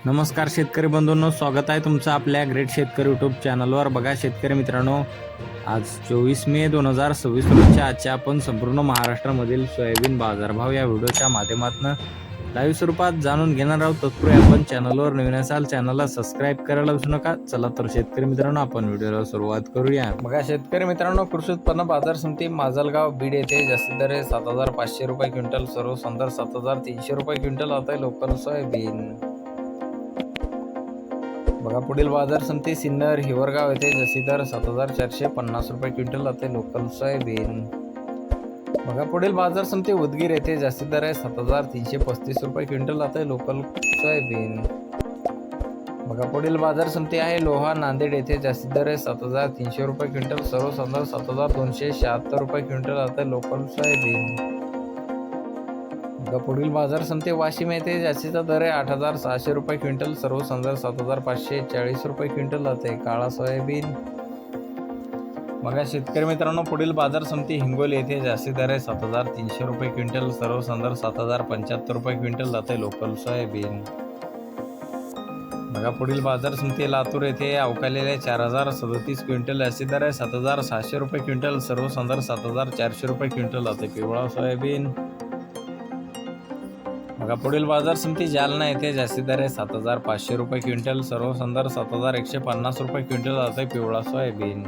नमस्कार शेतकरी बंधूंनो, स्वागत आहे तुमचं आपल्या ग्रेट शेतकरी यूट्यूब चॅनलवर। बघा शेतकरी मित्रांनो, आज 24 मे 2026 रोजच्या आजच्या आपण संपूर्ण महाराष्ट्रामधील सोयाबीन बाजारभाव या व्हिडिओच्या माध्यमातून लाईव्ह स्वरूपात जाणून घेणार आहोत। तत्पूर्वी आपण चॅनलवर नवीन असाल चॅनलला सबस्क्राईब करायला विसरू नका। चला तर शेतकरी मित्रांनो, आपण व्हिडिओला सुरुवात करूया। बघा शेतकरी मित्रांनो, कृषी उत्पन्न बाजार समिती माजलगाव बीड येथे जास्तीत दर 7,500 रुपये क्विंटल, सर्व संदर्भ 7,300 रुपये क्विंटल आता लोकल सोयाबीन। बघा पुढील बाजार समिती सिन्नर हिवरगाव येथे जास्तीत दर 7,450 रुपये क्विंटल आता लोकल सोयाबीन। बघा पुढील बाजार समिती उदगीर येथे जास्तीत दर 7,335 रुपये क्विंटल आता लोकल सोयाबीन। बघा पुढील बाजार समिती आहे लोहा नांदेड येथे जास्तीत दर 7,300 रुपये क्विंटल, सर्व संदर्भ 7,276 रुपये क्विंटल आता लोकल सोयाबीन। बघा पुढील बाजार समिती वाशिम येथे जास्तीचा दर आहे 8,600 रुपये क्विंटल, सर्व संदर्भ 7,540 रुपये क्विंटल जाते काळा सोयाबीन। बघा शेतकरी मित्रांनो, पुढील बाजार समिती हिंगोली येथे जास्तीत दर आहे 7,300 रुपये क्विंटल, सर्व संदर्भ 7,075 रुपये क्विंटल जाते लोकल सोयाबीन। बघा पुढील बाजार समिती लातूर येथे अवकालेले 4,037 क्विंटल, जास्तीत दर आहे 7,600 रुपये क्विंटल, सर्व संदर्भ 7,400 रुपये क्विंटल जाते पिवळा सोयाबीन। बघा पुढील बाजार समिती जालना येथे जास्तीत दर आहे 7,500 रुपये क्विंटल, सर्व संदर्भ 7,150 रुपये क्विंटल जाते पिवळा सोयाबीन।